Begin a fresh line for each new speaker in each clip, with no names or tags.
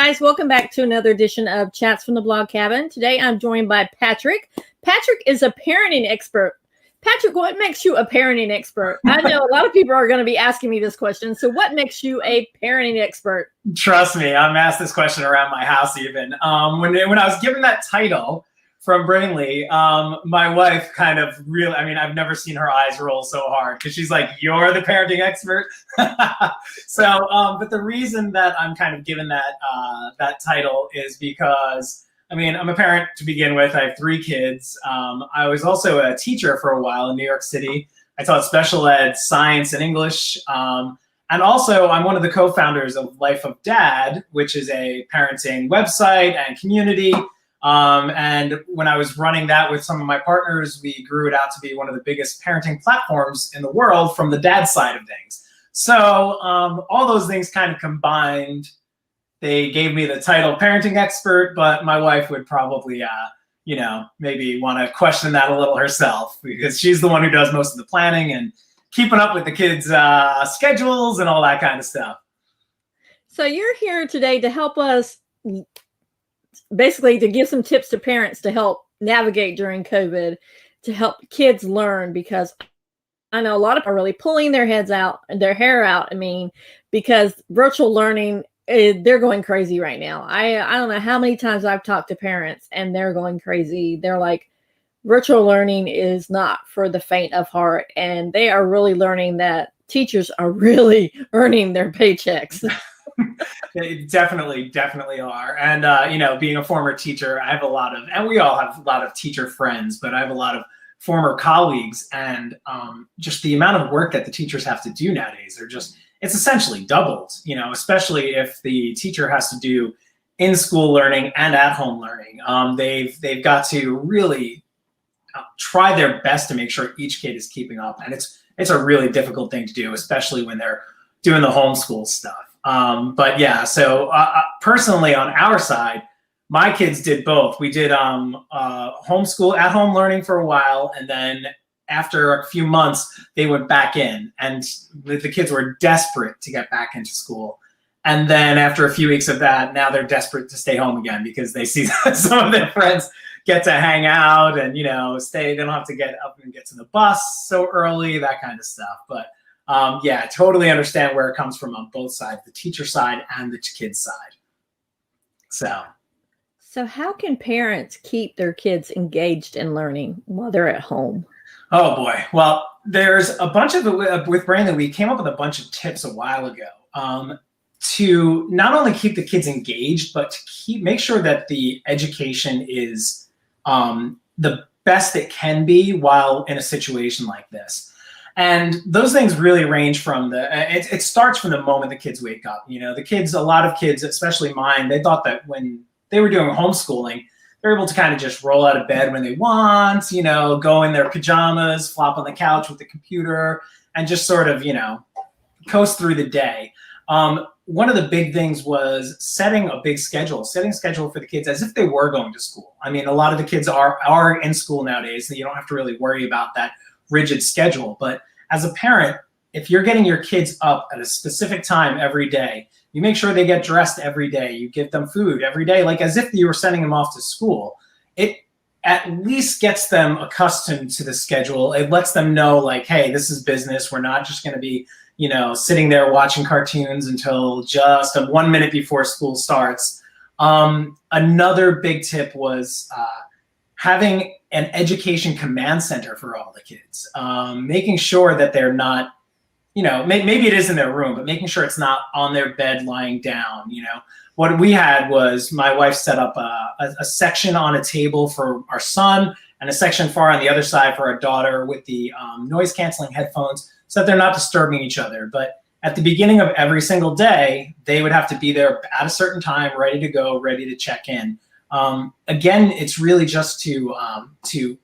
guys, welcome back to another edition of Chats from the Blog Cabin. Today I'm joined by Patrick. Patrick is a parenting expert. Patrick, what makes you a parenting expert? I know a lot of people are going to be asking me this question. So what makes you a parenting expert?
Trust me, I'm asked this question around my house even. When I was given that title from Brainly, my wife kind of really, I've never seen her eyes roll so hard because she's like, you're the parenting expert. But the reason that I'm kind of given that title is because I'm a parent to begin with. I have 3 kids. I was also a teacher for a while in New York City. I taught special ed, science, and English. And also, I'm one of the co-founders of Life of Dad, which is a parenting website and community. And when I was running that with some of my partners, we grew it out to be one of the biggest parenting platforms in the world from the dad side of things. So all those things kind of combined, they gave me the title parenting expert, but my wife would probably, maybe want to question that a little herself because she's the one who does most of the planning and keeping up with the kids' schedules and all that kind of stuff.
So you're here today to help us, basically to give some tips to parents to help navigate during COVID, to help kids learn, because I know a lot of people are really pulling their hair out, because virtual learning, they're going crazy right now. I don't know how many times I've talked to parents and they're going crazy. They're like, virtual learning is not for the faint of heart. And they are really learning that teachers are really earning their paychecks.
They definitely are. And, being a former teacher, I have and we all have a lot of teacher friends, but I have a lot of former colleagues, and just the amount of work that the teachers have to do nowadays it's essentially doubled, especially if the teacher has to do in-school learning and at-home learning. They've got to really try their best to make sure each kid is keeping up. And it's a really difficult thing to do, especially when they're doing the homeschool stuff. So personally on our side, my kids did both. We did homeschool at-home learning for a while, and then after a few months, they went back in, and the kids were desperate to get back into school. And then after a few weeks of that, now they're desperate to stay home again because they see some of their friends get to hang out and, stay. They don't have to get up and get to the bus so early, that kind of stuff. But I totally understand where it comes from on both sides, the teacher side and the kid's side.
So how can parents keep their kids engaged in learning while they're at home?
Oh boy. Well, there's a bunch of it with Brandon. We came up with a bunch of tips a while ago to not only keep the kids engaged, but to make sure that the education is the best it can be while in a situation like this. And those things really range from it starts from the moment the kids wake up. A lot of kids, especially mine, they thought that when they were doing homeschooling, they're able to kind of just roll out of bed when they want, go in their pajamas, flop on the couch with the computer, and just sort of, coast through the day. One of the big things was setting a schedule for the kids as if they were going to school. A lot of the kids are in school nowadays, so you don't have to really worry about that rigid schedule. But as a parent, if you're getting your kids up at a specific time every day, you make sure they get dressed every day. You give them food every day, like as if you were sending them off to school. It at least gets them accustomed to the schedule. It lets them know, like, hey, this is business. We're not just going to be, sitting there watching cartoons until just 1 minute before school starts. Another big tip was having an education command center for all the kids, making sure that they're not, maybe it is in their room, but making sure it's not on their bed lying down. What we had was my wife set up a section on a table for our son and a section far on the other side for our daughter with the noise canceling headphones so that they're not disturbing each other. But at the beginning of every single day, they would have to be there at a certain time, ready to go, ready to check in. Again, it's really just to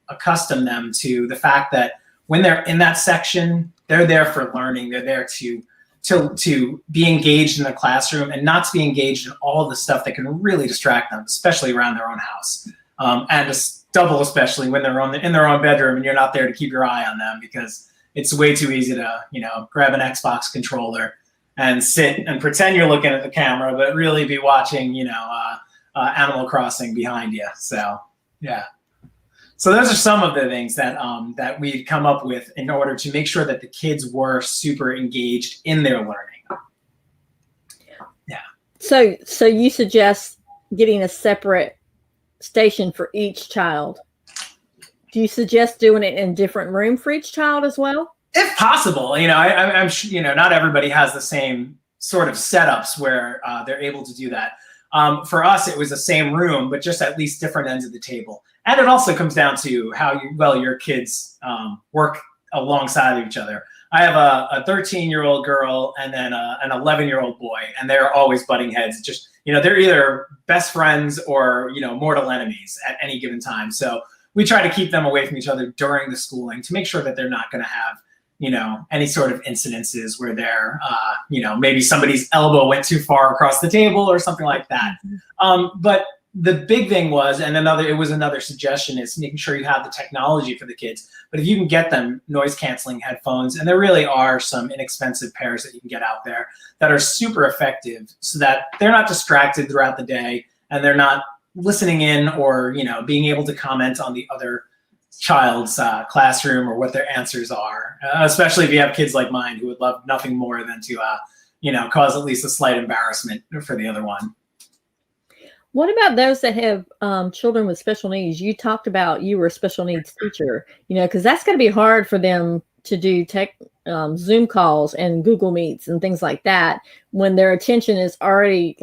accustom them to the fact that when they're in that section, they're there for learning. They're there to be engaged in the classroom and not to be engaged in all the stuff that can really distract them, especially around their own house. And double, especially when they're in their own bedroom and you're not there to keep your eye on them, because it's way too easy to, grab an Xbox controller and sit and pretend you're looking at the camera, but really be watching, Animal Crossing behind you. So, yeah. So those are some of the things that that we'd come up with in order to make sure that the kids were super engaged in their learning. Yeah.
So you suggest getting a separate station for each child. Do you suggest doing it in a different room for each child as well?
If possible, I'm not everybody has the same sort of setups where they're able to do that. For us, it was the same room, but just at least different ends of the table. And it also comes down to how well your kids work alongside of each other. I have a 13-year-old girl and then an 11-year-old boy, and they're always butting heads. Just, they're either best friends or, mortal enemies at any given time. So we try to keep them away from each other during the schooling to make sure that they're not going to have, any sort of incidences where they're, maybe somebody's elbow went too far across the table or something like that. But the big thing was, it was another suggestion, is making sure you have the technology for the kids. But if you can get them noise canceling headphones, and there really are some inexpensive pairs that you can get out there that are super effective so that they're not distracted throughout the day and they're not listening in or, being able to comment on the other child's classroom or what their answers are, especially if you have kids like mine who would love nothing more than to, cause at least a slight embarrassment for the other one.
What about those that have children with special needs? You talked about you were a special needs teacher, because that's going to be hard for them to do Zoom calls and Google Meets and things like that when their attention is already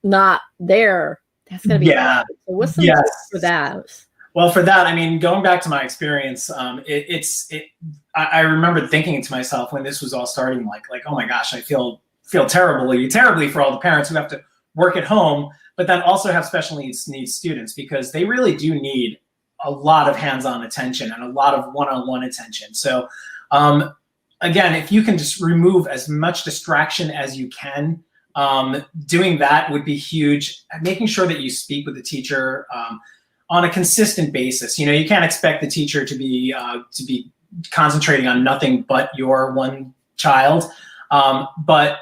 not there. That's going to be hard. So what's the tips for that?
Well, for that, going back to my experience, I remember thinking to myself when this was all starting, like, oh my gosh, I feel terribly for all the parents who have to work at home, but then also have special needs students, because they really do need a lot of hands-on attention and a lot of one-on-one attention. So again, if you can just remove as much distraction as you can, doing that would be huge. Making sure that you speak with the teacher on a consistent basis. You can't expect the teacher to be concentrating on nothing but your one child, but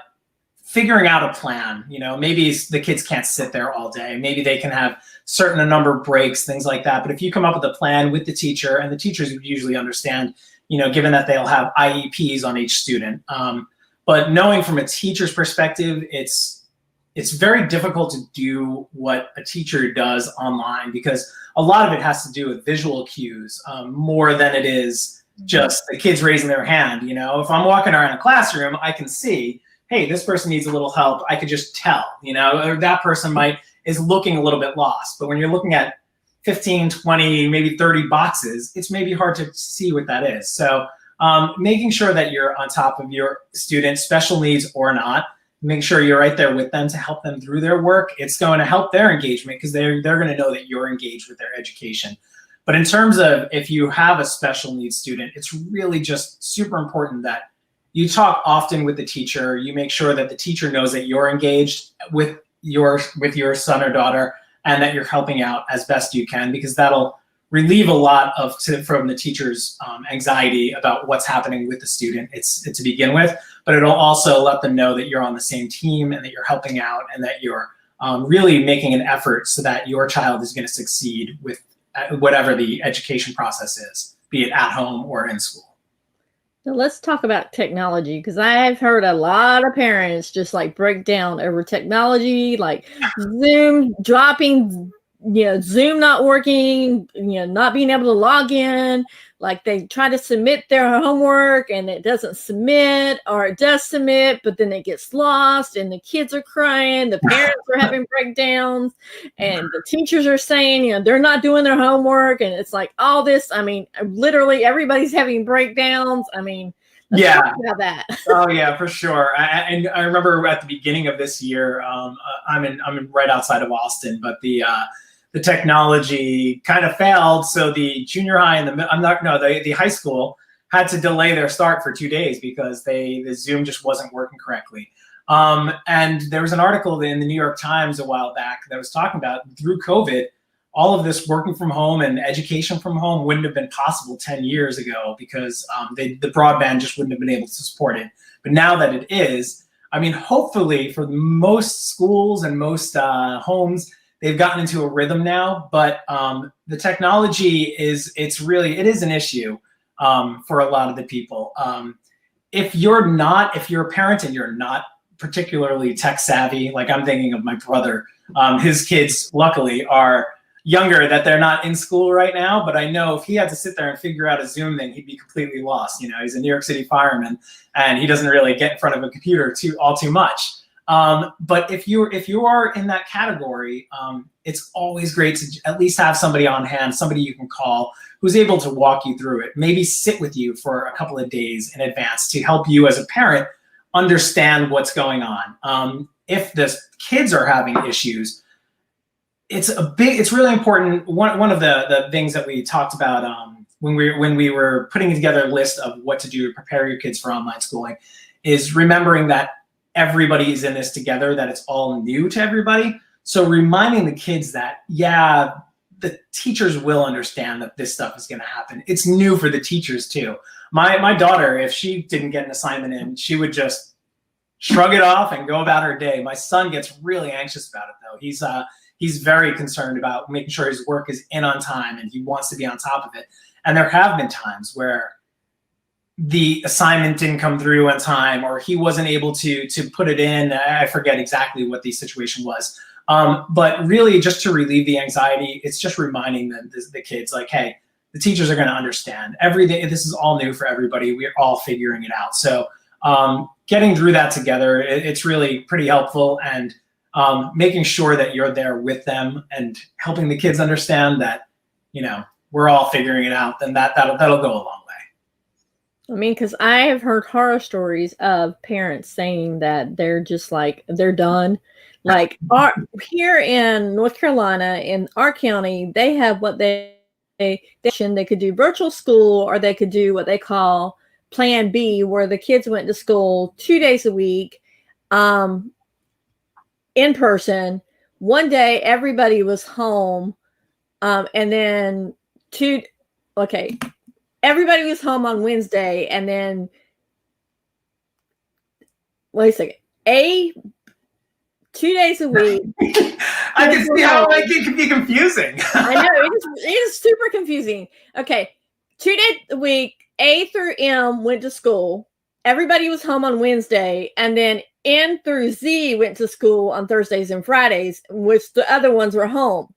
figuring out a plan. Maybe the kids can't sit there all day. Maybe they can have certain number of breaks, things like that. But if you come up with a plan with the teacher, and the teachers would usually understand, given that they'll have IEPs on each student. But knowing from a teacher's perspective, it's very difficult to do what a teacher does online, because a lot of it has to do with visual cues more than it is just the kids raising their hand. If I'm walking around a classroom, I can see, hey, this person needs a little help. I could just tell, or that person is looking a little bit lost. But when you're looking at 15, 20, maybe 30 boxes, it's maybe hard to see what that is. So making sure that you're on top of your students, special needs or not, make sure you're right there with them to help them through their work. It's going to help their engagement, because they're going to know that you're engaged with their education. But in terms of if you have a special needs student, it's really just super important that you talk often with the teacher. You make sure that the teacher knows that you're engaged with your son or daughter, and that you're helping out as best you can, because that'll relieve a lot from the teacher's anxiety about what's happening with the student to begin with. But it'll also let them know that you're on the same team and that you're helping out, and that you're really making an effort so that your child is going to succeed with whatever the education process is, be it at home or in school.
Now let's talk about technology, because I've heard a lot of parents just break down over technology, like Zoom dropping, Zoom not working, not being able to log in. Like they try to submit their homework and it doesn't submit, or it does submit, but then it gets lost and the kids are crying. The parents are having breakdowns, and the teachers are saying, they're not doing their homework. And it's like all this, literally everybody's having breakdowns. Let's talk about that.
Oh yeah, for sure. And I remember at the beginning of this year, I'm right outside of Austin, but the technology kind of failed. So the junior high and the high school had to delay their start for 2 days because the Zoom just wasn't working correctly. And there was an article in the New York Times a while back that was talking about, through COVID, all of this working from home and education from home wouldn't have been possible 10 years ago, because the broadband just wouldn't have been able to support it. But now that it is, I mean, hopefully for most schools and most homes, they've gotten into a rhythm now, but the technology it is an issue for a lot of the people. If you're a parent and you're not particularly tech savvy, like I'm thinking of my brother, his kids luckily are younger, that they're not in school right now, but I know if he had to sit there and figure out a Zoom thing, he'd be completely lost. He's a New York City fireman and he doesn't really get in front of a computer too much. But if you are in that category, it's always great to at least have somebody on hand, somebody you can call who's able to walk you through it, maybe sit with you for a couple of days in advance to help you as a parent understand what's going on. If the kids are having issues, it's really important. One of the things that we talked about when we were putting together a list of what to do to prepare your kids for online schooling is remembering that everybody is in this together, that it's all new to everybody. So reminding the kids that, yeah, the teachers will understand that this stuff is going to happen. It's new for the teachers too. My daughter, if she didn't get an assignment in, she would just shrug it off and go about her day. My son gets really anxious about it though. He's very concerned about making sure his work is in on time and he wants to be on top of it. And there have been times where the assignment didn't come through on time, or he wasn't able to put it in. I forget exactly what the situation was. But really just to relieve the anxiety, it's just reminding them, the kids, like, hey, the teachers are going to understand. Every day, this is all new for everybody. We're all figuring it out. So getting through that together, it's really pretty helpful. And making sure that you're there with them and helping the kids understand that, we're all figuring it out, then that'll go a long way.
I mean, because I have heard horror stories of parents saying that they're just like, they're done. Like here in North Carolina, in our county, they have what they could do virtual school, or they could do what they call Plan B, where the kids went to school 2 days a week, in person. One day everybody was home, and then everybody was home on Wednesday, and then wait a second, 2 days a week.
I can see how it can be confusing.
I know, it is super confusing. Okay, 2 days a week, A through M went to school. Everybody was home on Wednesday, and then N through Z went to school on Thursdays and Fridays, which the other ones were home.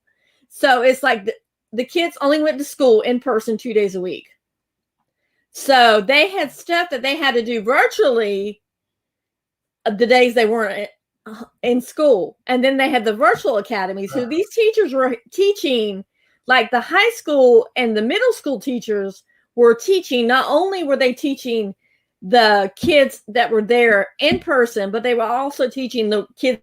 So it's like the kids only went to school in person 2 days a week. So they had stuff that they had to do virtually the days they weren't in school. And then they had the virtual academy. So these teachers were teaching, like the high school and the middle school teachers were teaching. Not only were they teaching the kids that were there in person, but they were also teaching the kids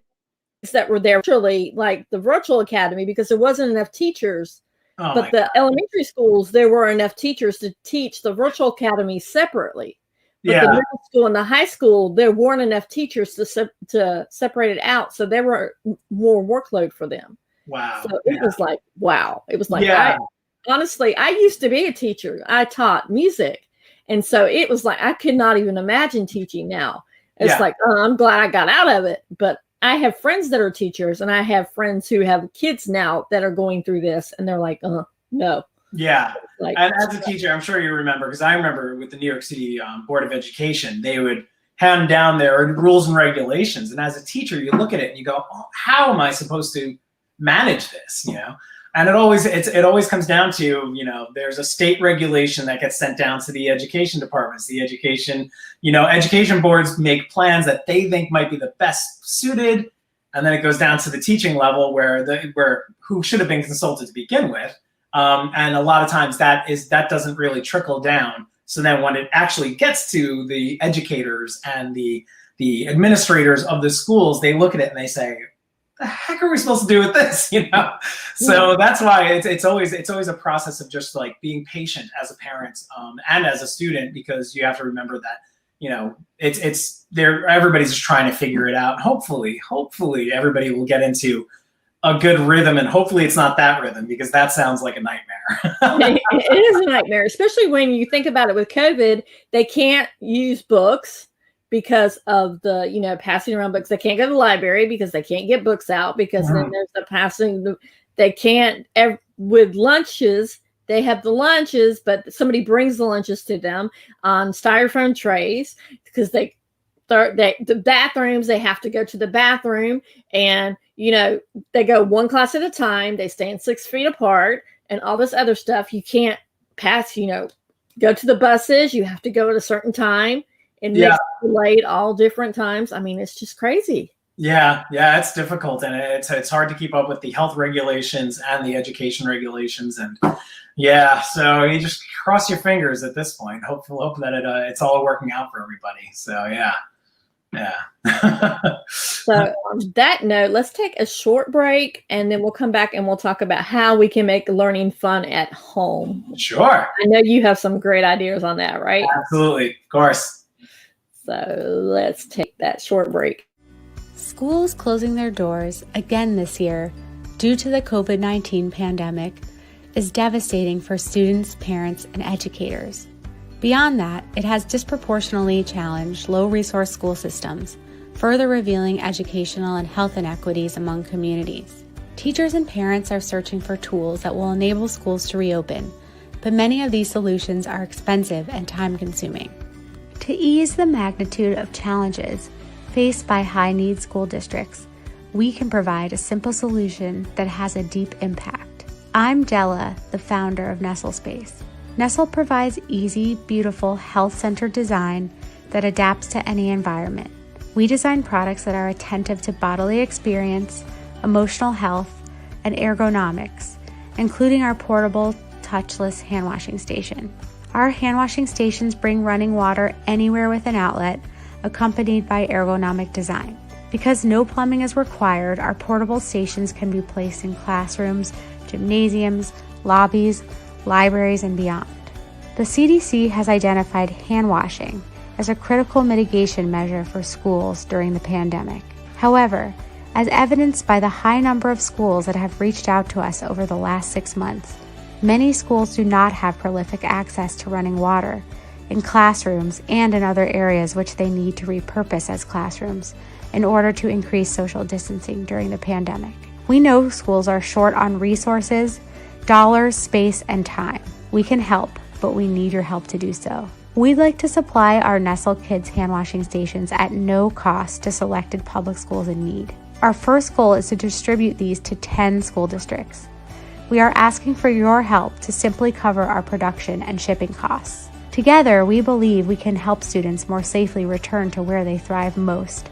that were there virtually, like the virtual academy, because there wasn't enough teachers. But the elementary schools, there were enough teachers to teach the virtual academy separately. But the middle school and the high school, there weren't enough teachers to separate it out. So there were more workload for them.
Wow.
So it was like, wow. It was like, honestly, I used to be a teacher. I taught music. And so it was like, I could not even imagine teaching now. It's like, I'm glad I got out of it. But I have friends that are teachers, and I have friends who have kids now that are going through this, and they're like, no.
Yeah. Like, and as a teacher, I'm sure you remember, because I remember with the New York City Board of Education, they would hand down their rules and regulations. And as a teacher, you look at it and you go, how am I supposed to manage this? And it always comes down to, there's a state regulation that gets sent down to the education departments. The education boards make plans that they think might be the best suited. And then it goes down to the teaching level where who should have been consulted to begin with. And a lot of times that doesn't really trickle down. So then when it actually gets to the educators and the administrators of the schools, they look at it and they say, the heck are we supposed to do with this? So that's why it's always a process of just like being patient as a parent and as a student, because you have to remember that it's there. Everybody's just trying to figure it out. Hopefully everybody will get into a good rhythm, and hopefully it's not that rhythm, because that sounds like a nightmare.
It is a nightmare, especially when you think about it with COVID. They can't use books. because of the, passing around books. They can't go to the library because they can't get books out, because then there's the passing. They can't, with lunches, they have the lunches, but somebody brings the lunches to them on styrofoam trays, because the bathrooms, they have to go to the bathroom, and, they go one class at a time. They stand 6 feet apart and all this other stuff. You can't pass, go to the buses. You have to go at a certain time, and makes you late all different times. I mean, it's just crazy.
Yeah, it's difficult, and it's hard to keep up with the health regulations and the education regulations, and so you just cross your fingers at this point. Hope that it's all working out for everybody. So yeah.
So on that note, let's take a short break, and then we'll come back and we'll talk about how we can make learning fun at home.
Sure.
I know you have some great ideas on that, right?
Absolutely, of course.
So let's take that short break.
Schools closing their doors again this year due to the COVID-19 pandemic is devastating for students, parents, and educators. Beyond that, it has disproportionately challenged low-resource school systems, further revealing educational and health inequities among communities. Teachers and parents are searching for tools that will enable schools to reopen, but many of these solutions are expensive and time-consuming. To ease the magnitude of challenges faced by high-need school districts, we can provide a simple solution that has a deep impact. I'm Della, the founder of Nestle Space. Nestle provides easy, beautiful, health-centered design that adapts to any environment. We design products that are attentive to bodily experience, emotional health, and ergonomics, including our portable, touchless hand washing station. Our hand washing stations bring running water anywhere with an outlet, accompanied by ergonomic design. Because no plumbing is required, our portable stations can be placed in classrooms, gymnasiums, lobbies, libraries, and beyond. The CDC has identified hand washing as a critical mitigation measure for schools during the pandemic. However, as evidenced by the high number of schools that have reached out to us over the last 6 months, many schools do not have prolific access to running water in classrooms and in other areas which they need to repurpose as classrooms in order to increase social distancing during the pandemic. We know schools are short on resources, dollars, space, and time. We can help, but we need your help to do so. We'd like to supply our Nestle Kids hand washing stations at no cost to selected public schools in need. Our first goal is to distribute these to 10 school districts. We are asking for your help to simply cover our production and shipping costs. Together, we believe we can help students more safely return to where they thrive most,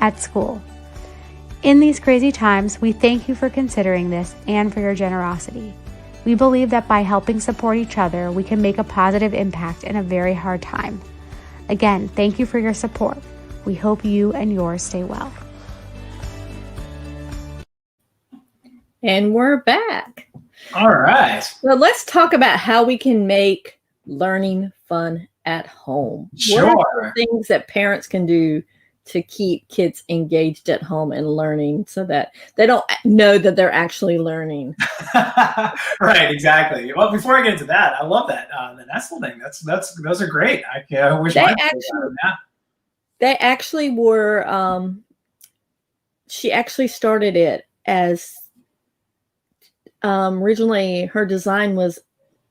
at school. In these crazy times, we thank you for considering this and for your generosity. We believe that by helping support each other, we can make a positive impact in a very hard time. Again, thank you for your support. We hope you and yours stay well.
And we're back.
All right.
So let's talk about how we can make learning fun at home.
Sure.
What are the things that parents can do to keep kids engaged at home and learning, so that they don't know that they're actually learning?
Right, exactly. Well, before I get into that, I love that the Nestle thing. Those are great. I wish
they actually were. She actually started it as originally her design was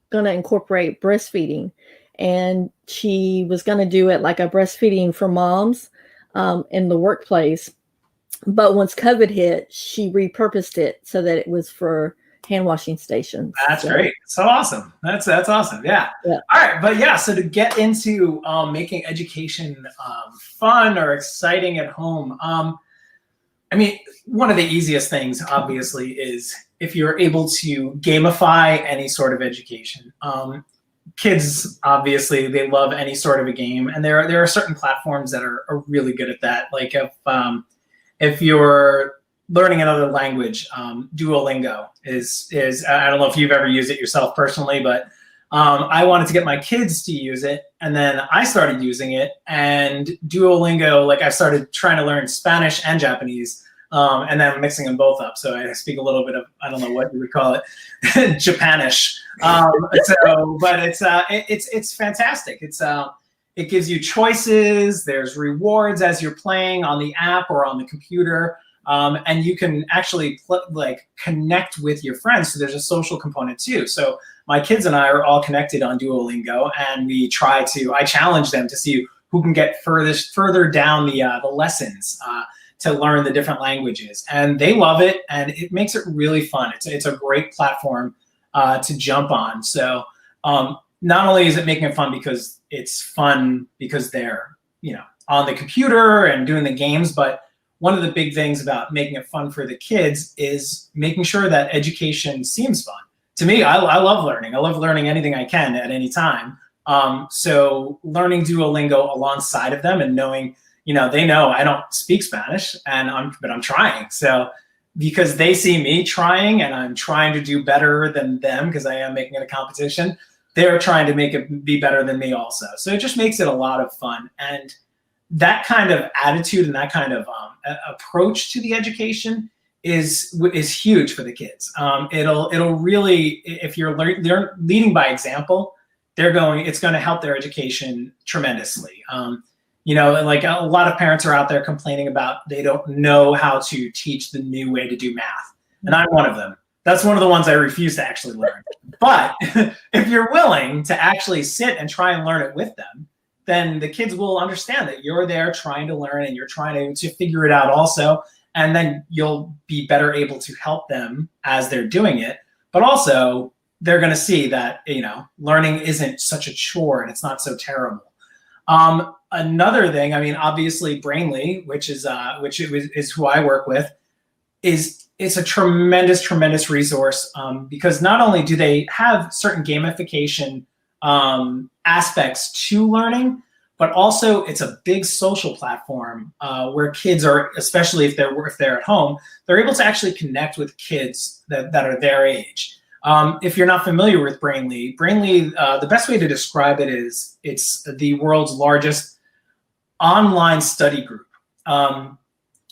going to incorporate breastfeeding, and she was going to do it like a breastfeeding for moms in the workplace. But once COVID hit, she repurposed it so that it was for hand washing stations.
That's great. So awesome. That's awesome. Yeah. All right. But yeah, so to get into making education fun or exciting at home, I mean, one of the easiest things, obviously, is if you're able to gamify any sort of education. Kids, obviously, they love any sort of a game, and there are certain platforms that are really good at that. Like if you're learning another language, Duolingo is I don't know if you've ever used it yourself personally, but I wanted to get my kids to use it, and then I started using it. And Duolingo, like I started trying to learn Spanish and Japanese, and then mixing them both up. So I speak a little bit of, I don't know what you would call it, Japanish. But it's fantastic. It gives you choices. There's rewards as you're playing on the app or on the computer. And you can actually connect with your friends. So there's a social component too. So my kids and I are all connected on Duolingo, and I challenge them to see who can get further down the lessons to learn the different languages. And they love it, and it makes it really fun. It's a great platform to jump on. So not only is it making it fun because it's fun because they're, on the computer and doing the games, but one of the big things about making it fun for the kids is making sure that education seems fun. To me, I love learning. I love learning anything I can at any time. So learning Duolingo alongside of them and knowing, they know I don't speak Spanish, but I'm trying. So because they see me trying and I'm trying to do better than them because I am making it a competition, they're trying to make it be better than me also. So it just makes it a lot of fun. And that kind of attitude and that kind of approach to the education is huge for the kids. It'll really, if you're leading by example, it's going to help their education tremendously. Like a lot of parents are out there complaining about they don't know how to teach the new way to do math. And I'm one of them. That's one of the ones I refuse to actually learn. But if you're willing to actually sit and try and learn it with them, then the kids will understand that you're there trying to learn and you're trying to figure it out also. And then you'll be better able to help them as they're doing it. But also, they're going to see that, learning isn't such a chore and it's not so terrible. Another thing, obviously Brainly, which is who I work with, it's a tremendous resource because not only do they have certain gamification aspects to learning, but also it's a big social platform where kids are, especially if they're at home, they're able to actually connect with kids that are their age. If you're not familiar with Brainly, the best way to describe it is it's the world's largest online study group.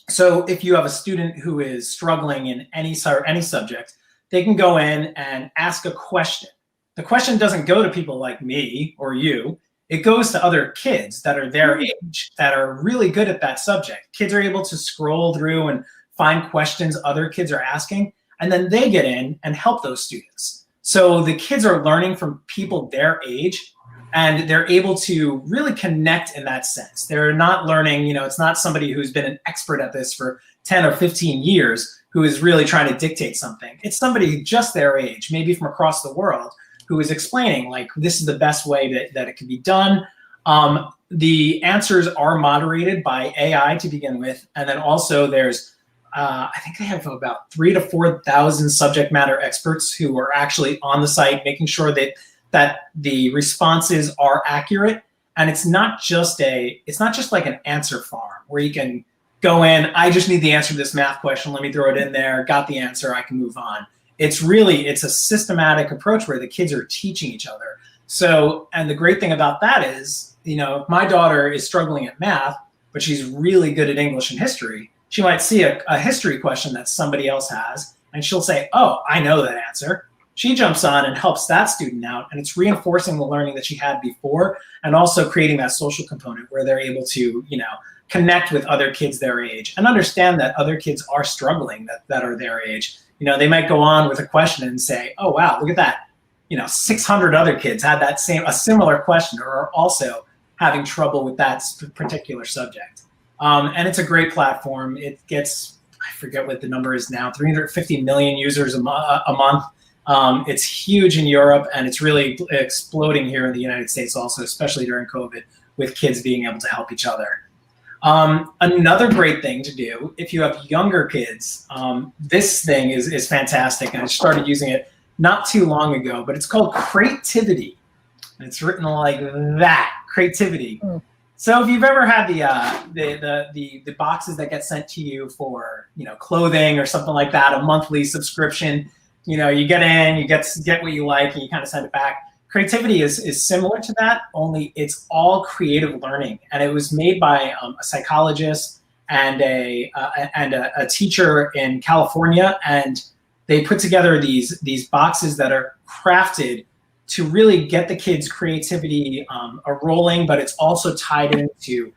So if you have a student who is struggling in any subject, they can go in and ask a question. The question doesn't go to people like me or you. It goes to other kids that are their age, that are really good at that subject. Kids are able to scroll through and find questions other kids are asking, and then they get in and help those students. So the kids are learning from people their age, and they're able to really connect in that sense. They're not learning, it's not somebody who's been an expert at this for 10 or 15 years who is really trying to dictate something. It's somebody just their age, maybe from across the world, who is explaining, like, this is the best way that it can be done. The answers are moderated by AI to begin with. And then also there's, I think they have about 3,000 to 4,000 subject matter experts who are actually on the site, making sure that the responses are accurate. And it's not just like an answer farm where you can go in, I just need the answer to this math question, let me throw it in there, got the answer, I can move on. It's a systematic approach where the kids are teaching each other. So, and the great thing about that is, if my daughter is struggling at math, but she's really good at English and history, she might see a history question that somebody else has, and she'll say, oh, I know that answer. She jumps on and helps that student out, and it's reinforcing the learning that she had before, and also creating that social component where they're able to, connect with other kids their age and understand that other kids are struggling that are their age. They might go on with a question and say, oh, wow, look at that. 600 other kids had a similar question or are also having trouble with that particular subject. And it's a great platform. It gets, I forget what the number is now, 350 million users a month. It's huge in Europe, and it's really exploding here in the United States also, especially during COVID, with kids being able to help each other. Another great thing to do, if you have younger kids, this thing is fantastic, and I started using it not too long ago, but it's called Creativity. And it's written like that, Creativity. So if you've ever had the boxes that get sent to you for, clothing or something like that, a monthly subscription, you get in, you get what you like, and you kind of send it back. Creativity is similar to that, only it's all creative learning, and it was made by a psychologist and a teacher in California, and they put together these boxes that are crafted to really get the kids' creativity rolling, but it's also tied into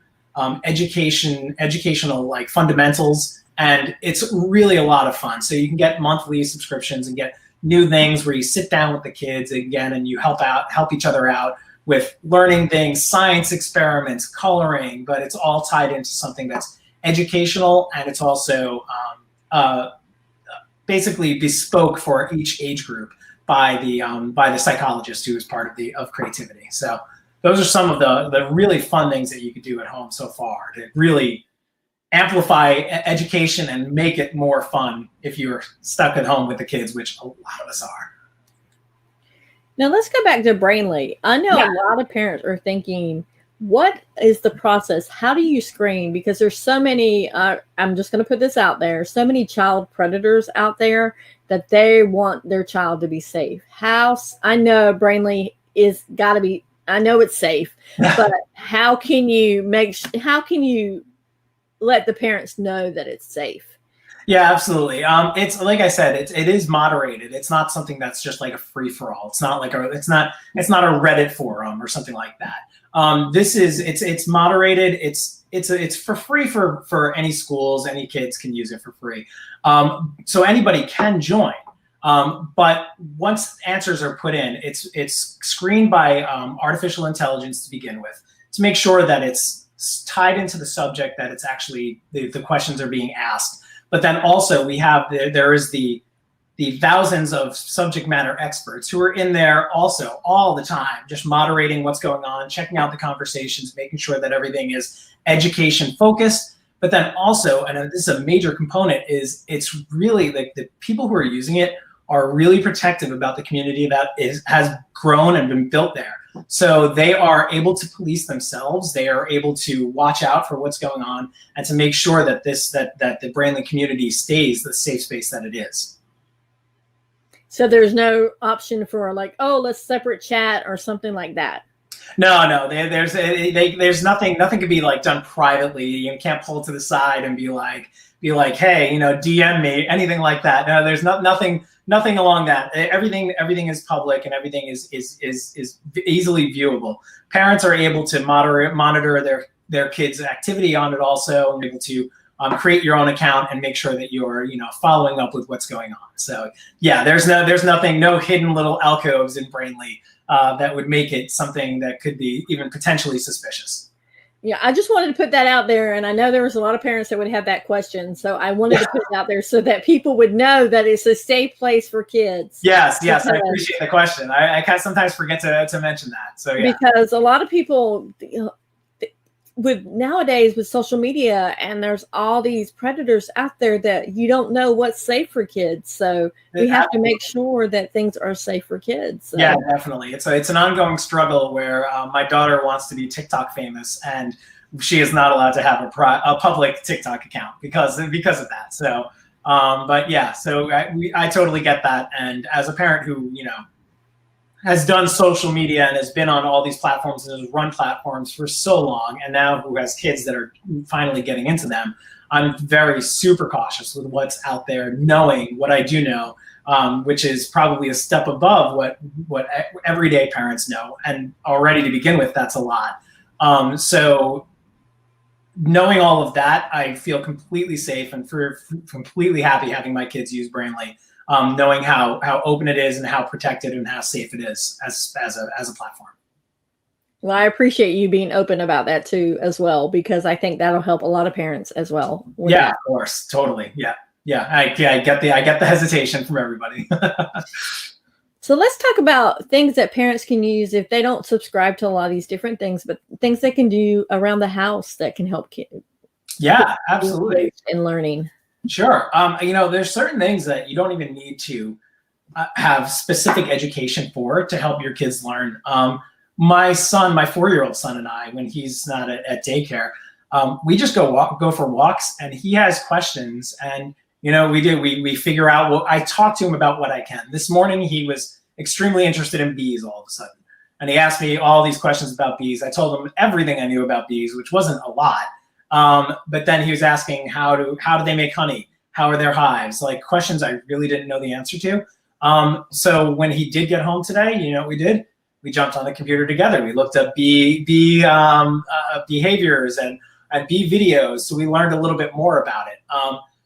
educational like fundamentals, and it's really a lot of fun. So you can get monthly subscriptions and get new things where you sit down with the kids again and you help each other out with learning things, science experiments, coloring, but it's all tied into something that's educational, and it's also basically bespoke for each age group by the psychologist who is part of creativity. So those are some of the really fun things that you could do at home so far to really amplify education and make it more fun if you're stuck at home with the kids, which a lot of us are.
Now let's go back to Brainly. I know a lot of parents are thinking, what is the process? How do you screen? Because there's so many, I'm just going to put this out there, so many child predators out there that they want their child to be safe. I know Brainly is got to be, I know it's safe, but how can you let the parents know that it's safe?
Yeah, absolutely. It's like I said, it is moderated. It's not something that's just like a free for all. It's not like it's not a Reddit forum or something like that. It's moderated. It's for free for any schools. Any kids can use it for free. So anybody can join. But once answers are put in, it's screened by artificial intelligence to begin with, to make sure that it's tied into the subject, that it's actually the questions are being asked. But then also we have there is the thousands of subject matter experts who are in there also all the time, just moderating what's going on, checking out the conversations, making sure that everything is education focused. But then also, and this is a major component, is it's really like the people who are using it are really protective about the community that has grown and been built there. So they are able to police themselves. They are able to watch out for what's going on and to make sure that that the Brainly community stays the safe space that it is.
So there's no option for like, oh, let's separate chat or something like that.
No. There's nothing can be like done privately. You can't pull to the side and be like, hey, DM me, anything like that. No, there's nothing along that. Everything is public and everything is easily viewable. Parents are able to monitor their kids' activity on it also, and able to create your own account and make sure that you're following up with what's going on. So yeah, there's nothing, no hidden little alcoves in Brainly that would make it something that could be even potentially suspicious.
Yeah, I just wanted to put that out there, and I know there was a lot of parents that would have that question, so I wanted to put it out there so that people would know that it's a safe place for kids.
Yes, I appreciate the question. I kind of sometimes forget to mention that. So yeah,
because a lot of people nowadays with social media, and there's all these predators out there that you don't know what's safe for kids. So we have to make sure that things are safe for kids. So. Yeah,
definitely. It's an ongoing struggle where my daughter wants to be TikTok famous, and she is not allowed to have a public TikTok account because of that. So, but yeah, so I totally get that. And as a parent who has done social media and has been on all these platforms and has run platforms for so long, and now who has kids that are finally getting into them, I'm very super cautious with what's out there, knowing what I do know, which is probably a step above what everyday parents know. And already to begin with, that's a lot. So knowing all of that, I feel completely safe and completely happy having my kids use Brainly. Knowing how open it is and how protected and how safe it is as a platform.
Well, I appreciate you being open about that too, as well, because I think that'll help a lot of parents as well.
Yeah, of course, totally. Yeah. I get the hesitation from everybody.
So let's talk about things that parents can use if they don't subscribe to a lot of these different things, but things they can do around the house that can help kids.
Yeah, absolutely.
In learning.
Sure. There's certain things that you don't even need to have specific education for to help your kids learn. My 4-year-old son and I, when he's not at daycare, we just go for walks, and he has questions, and we figure out. I talk to him about what I can. This morning he was extremely interested in bees all of a sudden, and he asked me all these questions about bees. I told him everything I knew about bees, which wasn't a lot. But then he was asking how do they make honey? How are their hives? Like questions I really didn't know the answer to. So when he did get home today, you know what we did? We jumped on the computer together. We looked up behaviors and bee videos. So we learned a little bit more about it.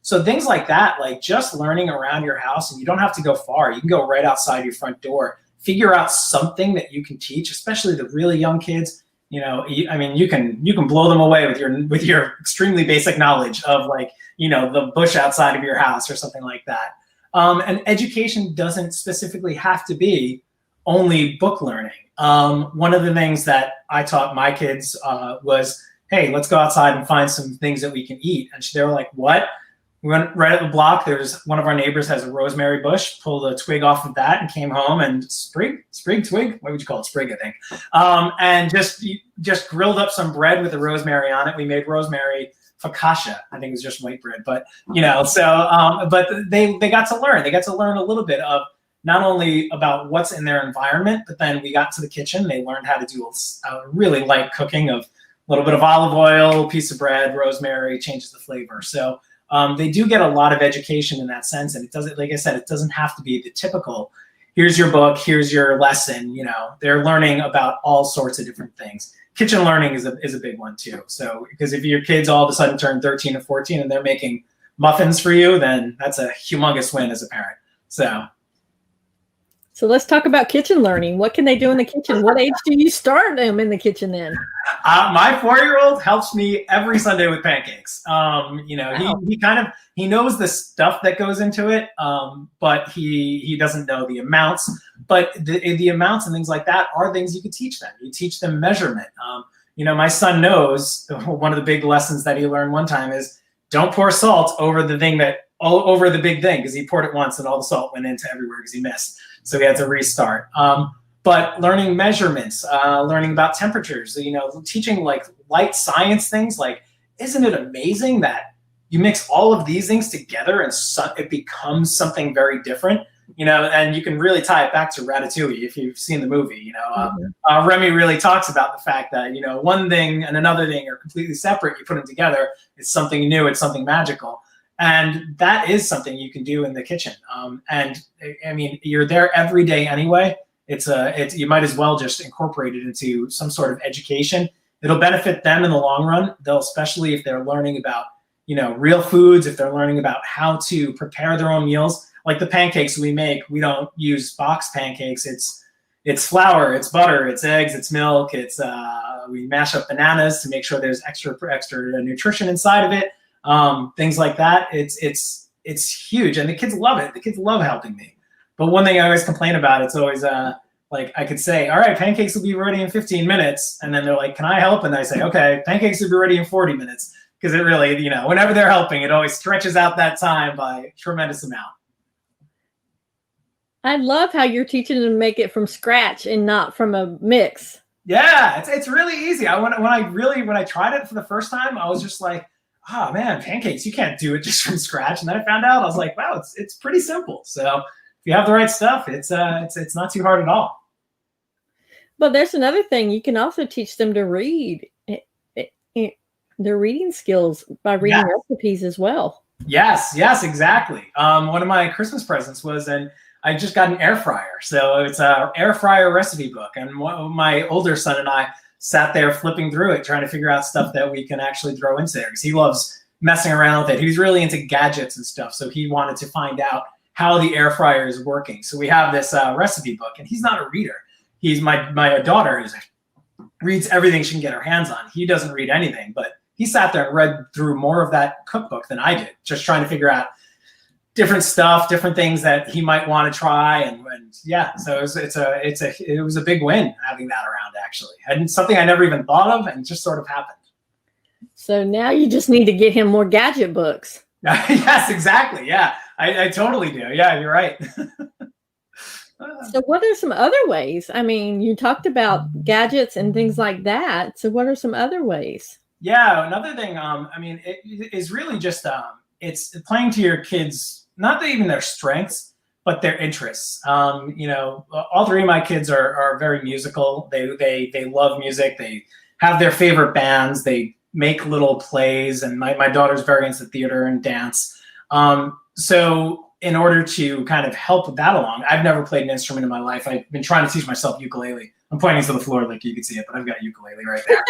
So things like that, like just learning around your house, and you don't have to go far. You can go right outside your front door. Figure out something that you can teach, especially the really young kids. You know, I mean, you can blow them away with your extremely basic knowledge of, like, you know, the bush outside of your house or something like that. And education doesn't specifically have to be only book learning. One of the things that I taught my kids was, hey, let's go outside and find some things that we can eat. And they were like, what? We went right at the block. There's one of our neighbors has a rosemary bush, pulled a twig off of that and came home and twig? What would you call it? Sprig, I think. And just grilled up some bread with the rosemary on it. We made rosemary focaccia. I think it was just white bread, but you know, so, but they got to learn. They got to learn a little bit of not only about what's in their environment, but then we got to the kitchen. They learned how to do a really light cooking of a little bit of olive oil, piece of bread, rosemary, changes the flavor. So they do get a lot of education in that sense. And it doesn't, like I said, it doesn't have to be the typical, here's your book, here's your lesson. You know, they're learning about all sorts of different things. Kitchen learning is a big one too. So, because if your kids all of a sudden turn 13 or 14 and they're making muffins for you, then that's a humongous win as a parent.
So let's talk about kitchen learning. What can they do in the kitchen? What age do you start them in the kitchen then?
My 4-year-old helps me every Sunday with pancakes. You know, wow. he knows the stuff that goes into it, but he doesn't know the amounts. But the amounts and things like that are things you could teach them. You teach them measurement. You know, my son knows one of the big lessons that he learned one time is don't pour salt over the big thing, because he poured it once and all the salt went into everywhere because he missed. So we had to restart. But learning measurements, learning about temperatures, you know, teaching like light science things. Like, isn't it amazing that you mix all of these things together and it becomes something very different? You know, and you can really tie it back to Ratatouille if you've seen the movie. You know, Remy really talks about the fact that, you know, one thing and another thing are completely separate. You put them together, it's something new, it's something magical. And that is something you can do in the kitchen. And I mean, you're there every day anyway. You might as well just incorporate it into some sort of education. It'll benefit them in the long run. Especially if they're learning about, you know, real foods, if they're learning about how to prepare their own meals. Like the pancakes we make, we don't use box pancakes. It's flour, it's butter, it's eggs, it's milk. We mash up bananas to make sure there's extra nutrition inside of it. Things like that. It's huge, and the kids love it. The kids love helping me. But one thing I always complain about, it's always like I could say, all right, pancakes will be ready in 15 minutes. And then they're like, can I help? And I say, okay, pancakes will be ready in 40 minutes. Because it really, you know, whenever they're helping, it always stretches out that time by a tremendous amount.
I love how you're teaching them to make it from scratch and not from a mix.
Yeah, it's really easy. When I tried it for the first time, I was just like, oh man, pancakes, you can't do it just from scratch. And then I found out, I was like, wow, it's pretty simple. So if you have the right stuff, it's not too hard at all.
But there's another thing. You can also teach them to read. Their reading skills by reading recipes as well. Yes,
exactly. One of my Christmas presents was I just got an air fryer. So it's an air fryer recipe book. And my older son and I sat there flipping through it, trying to figure out stuff that we can actually throw into there, because he loves messing around with it. He was really into gadgets and stuff. So he wanted to find out how the air fryer is working. So we have this recipe book, and he's not a reader. He's my daughter reads everything she can get her hands on. He doesn't read anything, but he sat there and read through more of that cookbook than I did, just trying to figure out different stuff, different things that he might want to try. And yeah, so it was a big win having that around, actually. And something I never even thought of, and just sort of happened.
So now you just need to get him more gadget books.
Yes, exactly. Yeah, I totally do. Yeah, you're right.
So what are some other ways? I mean, you talked about gadgets and things like that. So what are some other ways?
Yeah, another thing, I mean, it is really just, it's playing to your kids, not even their strengths, but their interests. You know, all three of my kids are very musical. They love music. They have their favorite bands. They make little plays, and my daughter's very into theater and dance. So in order to kind of help that along, I've never played an instrument in my life. I've been trying to teach myself ukulele. I'm pointing to the floor like you can see it, but I've got a ukulele right there.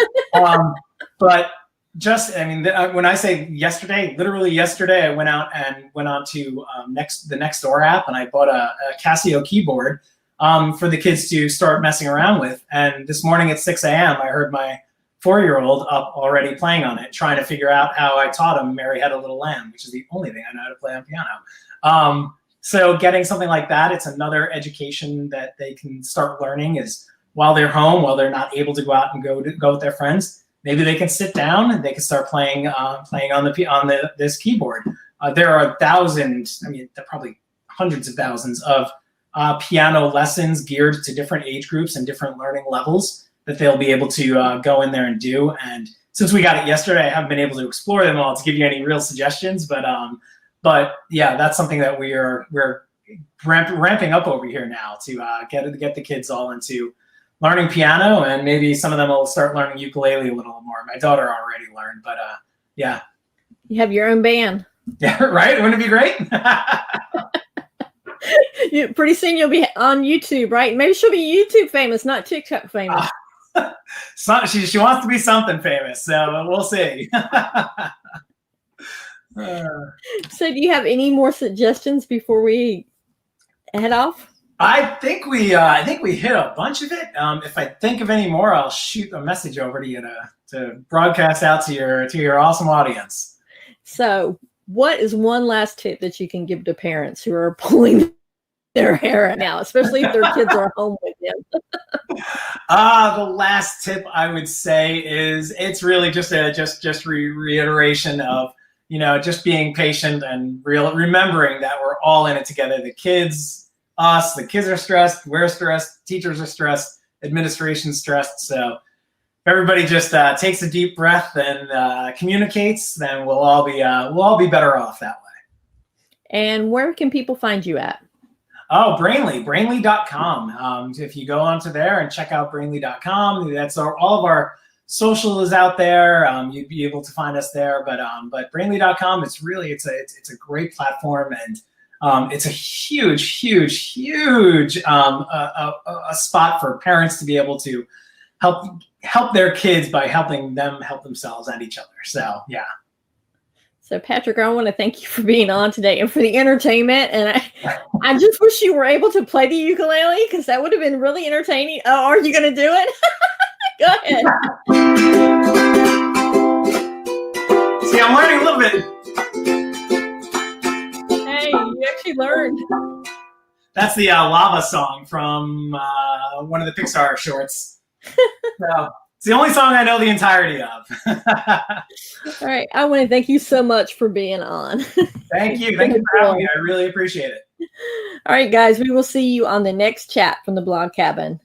But just, I mean, when I say yesterday, literally yesterday, I went out and went on to the Nextdoor app, and I bought a Casio keyboard for the kids to start messing around with. And this morning at 6 a.m., I heard my 4-year-old up already playing on it, trying to figure out how I taught him Mary Had a Little Lamb, which is the only thing I know how to play on piano. So getting something like that, it's another education that they can start learning is while they're home, while they're not able to go out and go with their friends, maybe they can sit down and they can start playing on this keyboard. There are thousands, I mean, there are probably hundreds of thousands of piano lessons geared to different age groups and different learning levels that they'll be able to go in there and do. And since we got it yesterday, I haven't been able to explore them all to give you any real suggestions, but yeah, that's something that we're ramping up over here now to get the kids all into learning piano, and maybe some of them will start learning ukulele a little more. My daughter already learned, but yeah.
You have your own band.
Yeah, right? Wouldn't it be great?
Pretty soon you'll be on YouTube, right? Maybe she'll be YouTube famous, not TikTok famous.
She wants to be something famous, so we'll see.
So do you have any more suggestions before we head off?
I think we hit a bunch of it. If I think of any more, I'll shoot a message over to you to broadcast out to your awesome audience. So
what is one last tip that you can give to parents who are pulling their hair out now, especially if their kids are home with them?
The last tip I would say is it's really just reiteration of, just being patient and remembering that we're all in it together. The kids are stressed, we're stressed, teachers are stressed, administration's stressed. So if everybody just takes a deep breath and communicates, then we'll all be better off that way.
And where can people find you at?
Oh, Brainly.com. If you go onto there and check out Brainly.com, that's all of our social is out there. You'd be able to find us there. But Brainly.com, it's a great platform, and it's a huge a spot for parents to be able to help their kids by helping them help themselves and each other. So yeah.
So Patrick, I want to thank you for being on today and for the entertainment. And I just wish you were able to play the ukulele, because that would have been really entertaining. Oh, are you going to do it? Go ahead.
See, I'm learning a little bit.
You actually learned.
That's the lava song from one of the Pixar shorts. So it's the only song I know the entirety of.
All right. I want to thank you so much for being on.
Thank you. Thank you for having me. I really appreciate it.
All right, guys. We will see you on the next chat from the Blog Cabin.